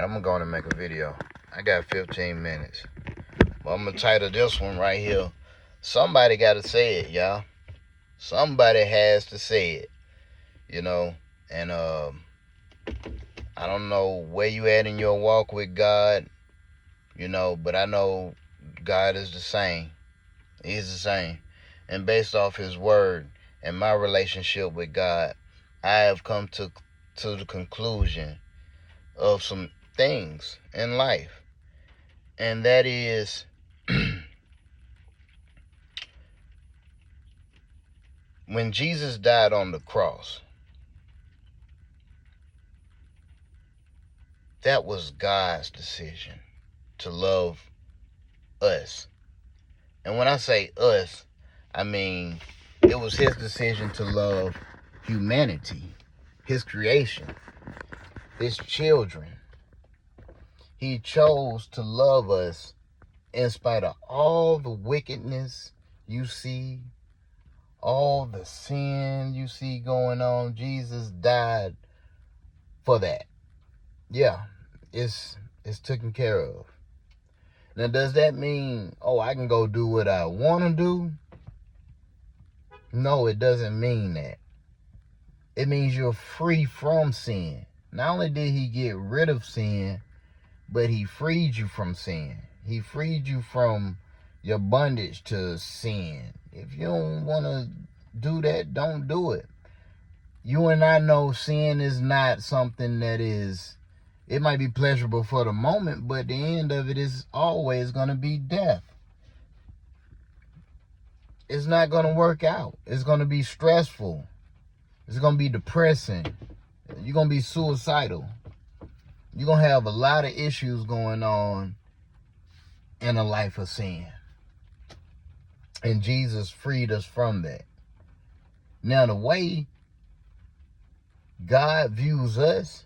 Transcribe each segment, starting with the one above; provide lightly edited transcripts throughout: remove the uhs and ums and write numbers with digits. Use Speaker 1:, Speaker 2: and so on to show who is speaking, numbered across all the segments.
Speaker 1: I'm going to go on and make a video. I got 15 minutes. But I'm going to title this one right here. Somebody got to say it, y'all. Somebody has to say it, you know. And I don't know where you at in your walk with God, you know, but I know God is the same. He's the same. And based off his word and my relationship with God, I have come to the conclusion of some things in life. And that is when Jesus died on the cross, that was God's decision to love us. And when I say us, I mean it was his decision to love humanity, his creation, his children. He chose to love us in spite of all the wickedness you see, all the sin you see going on. Jesus died for that. Yeah, it's taken care of. Now, does that mean, I can go do what I want to do? No, it doesn't mean that. It means you're free from sin. Not only did he get rid of sin, but he freed you from sin. He freed you from your bondage to sin. If you don't want to do that, don't do it. You and I know sin is not something that is, it might be pleasurable for the moment, but the end of it is always going to be death. It's not going to work out. It's going to be stressful. It's going to be depressing. You're going to be suicidal. You're going to have a lot of issues going on in a life of sin. And Jesus freed us from that. Now, the way God views us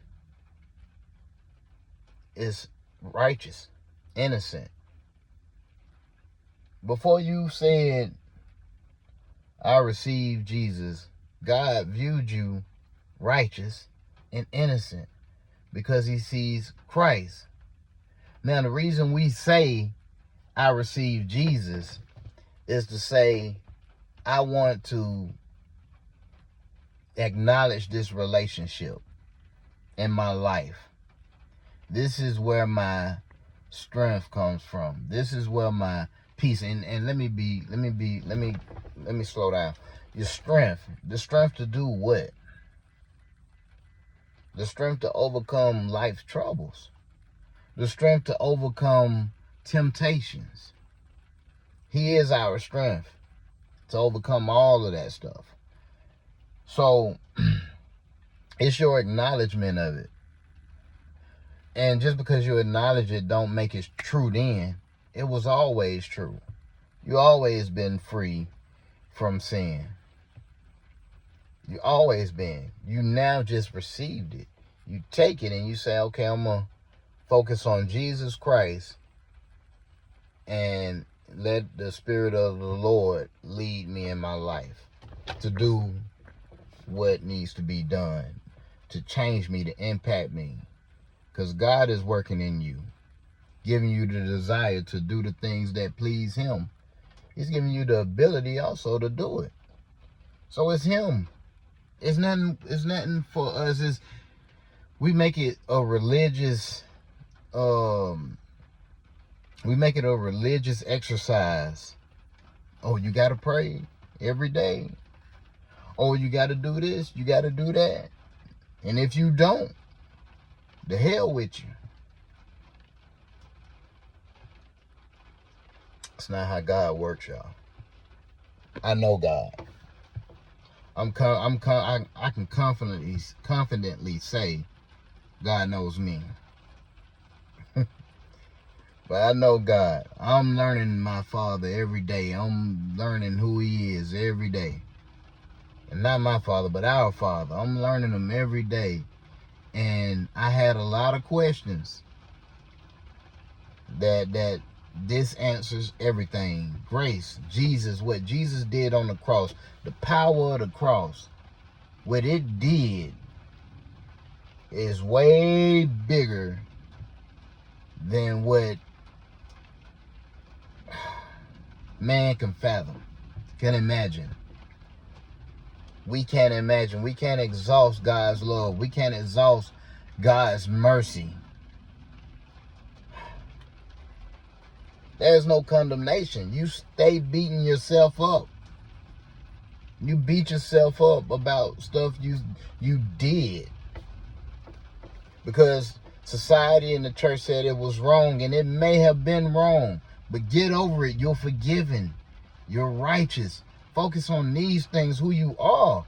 Speaker 1: is righteous, innocent. Before you said, I received Jesus, God viewed you righteous and innocent because he sees Christ. Now, the reason we say, I received Jesus, is to say, I want to acknowledge this relationship in my life. This is where my strength comes from. This is where my peace, and let me slow down. Your strength, the strength to do what? The strength to overcome life's troubles. The strength to overcome temptations. He is our strength to overcome all of that stuff. So, it's your acknowledgement of it. And just because you acknowledge it, don't make it true then. It was always true. You always been free from sin. You always been. You now just received it. You take it and you say, okay, I'm going to focus on Jesus Christ and let the Spirit of the Lord lead me in my life to do what needs to be done, to change me, to impact me. Because God is working in you, giving you the desire to do the things that please him. He's giving you the ability also to do it. So it's him. It's nothing for us. We make it a religious exercise. Oh, you got to pray every day. Oh, you got to do this, you got to do that. And if you don't, the hell with you. It's not how God works, y'all. I know God. I can confidently say God knows me. But I know God. I'm learning my Father every day. I'm learning who he is every day. And not my Father, but our Father. I'm learning him every day. And I had a lot of questions that this answers everything. Grace, Jesus, what Jesus did on the cross, the power of the cross, what it did is way bigger than what man can fathom, can imagine. We can't imagine. We can't exhaust God's love. We can't exhaust God's mercy. There's no condemnation. You stay beating yourself up. You beat yourself up about stuff you did. Because society and the church said it was wrong, and it may have been wrong. But get over it. You're forgiven. You're righteous. Focus on these things, who you are.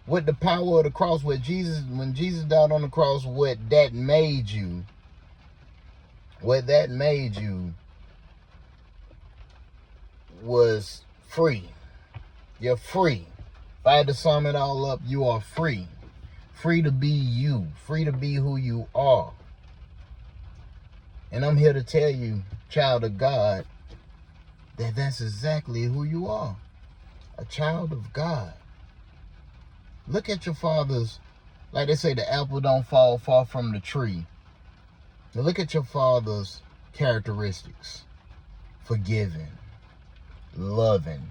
Speaker 1: What the power of the cross, when Jesus died on the cross, what that made you was free. You're free. If I had to sum it all up, you are free. Free to be you. Free to be who you are. And I'm here to tell you, child of God, that that's exactly who you are. A child of God. Look at your father's, like they say, the apple don't fall far from the tree. Now look at your father's characteristics. Forgiving. Loving.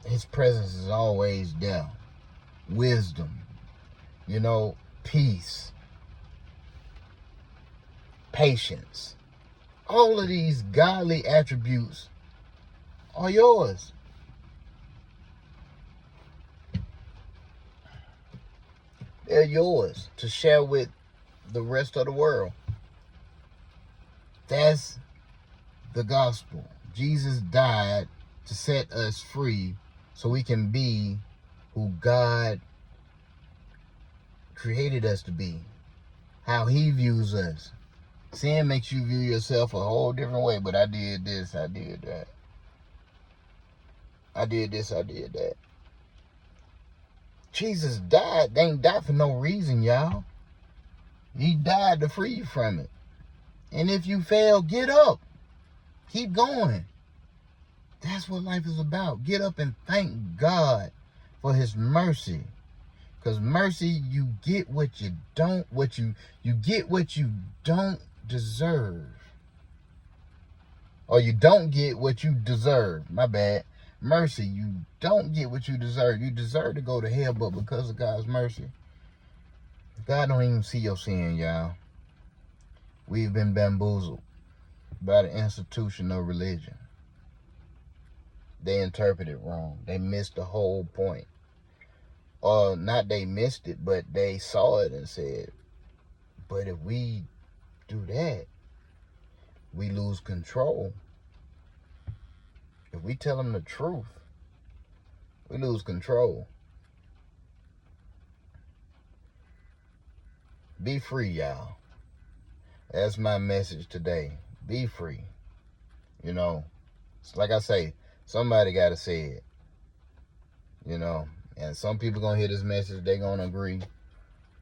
Speaker 1: His presence is always there. Wisdom. Peace. Patience. All of these godly attributes are yours. They're yours to share with the rest of the world. That's the gospel. Jesus died to set us free so we can be who God created us to be. How he views us. Sin makes you view yourself a whole different way, but I did this, I did that. I did this, I did that. Jesus died. They ain't died for no reason, y'all. He died to free you from it. And if you fail, get up. Keep going. That's what life is about. Get up and thank God for his mercy. Because mercy, you get what you don't, you get what you don't deserve. Or you don't get what you deserve. My bad. Mercy, you don't get what you deserve. You deserve to go to hell, but because of God's mercy, God don't even see your sin, y'all. We've been bamboozled by the institution of religion. They interpret it wrong. They missed the whole point. Or not they missed it, but they saw it and said, but if we do that, we lose control. If we tell them the truth, we lose control. Be free, y'all. That's my message today. Be free. It's like I say, somebody got to say it. And some people going to hear this message, they going to agree.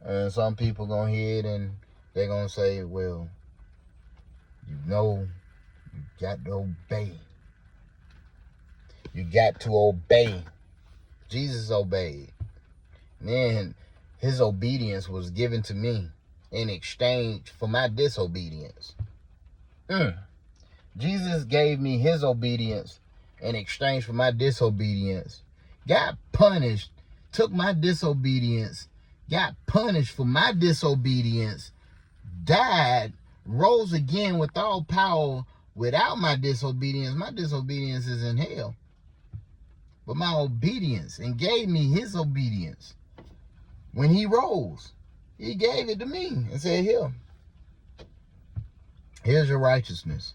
Speaker 1: And some people going to hear it and they're going to say, well, you got to obey. You got to obey. Jesus obeyed. Then his obedience was given to me in exchange for my disobedience. Jesus gave me his obedience in exchange for my disobedience. Got punished, took my disobedience, got punished for my disobedience, died, rose again with all power without my disobedience. My disobedience is in hell. But my obedience, and gave me his obedience. When he rose, he gave it to me and said, here's your righteousness.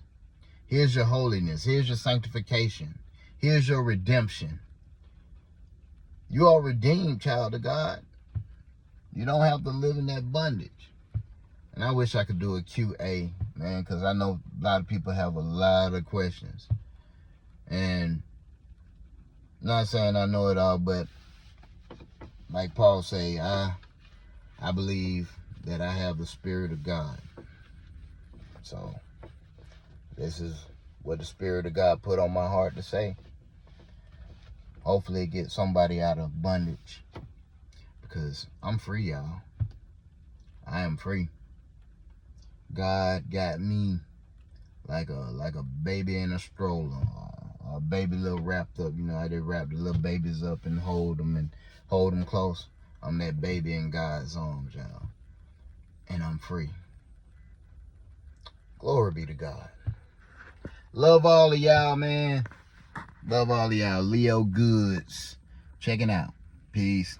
Speaker 1: Here's your holiness. Here's your sanctification. Here's your redemption. You are redeemed, child of God. You don't have to live in that bondage. And I wish I could do a QA, man, because I know a lot of people have a lot of questions. And I'm not saying I know it all, but like Paul say, I believe that I have the Spirit of God. So this is what the Spirit of God put on my heart to say. Hopefully it gets somebody out of bondage. Because I'm free, y'all. I am free. God got me like a baby in a stroller, a baby little wrapped up. You know how they wrap the little babies up and hold them close. I'm that baby in God's arms, y'all, and I'm free. Glory be to God. Love all of y'all, man. Love all of y'all. Leo Goods. Checking out. Peace.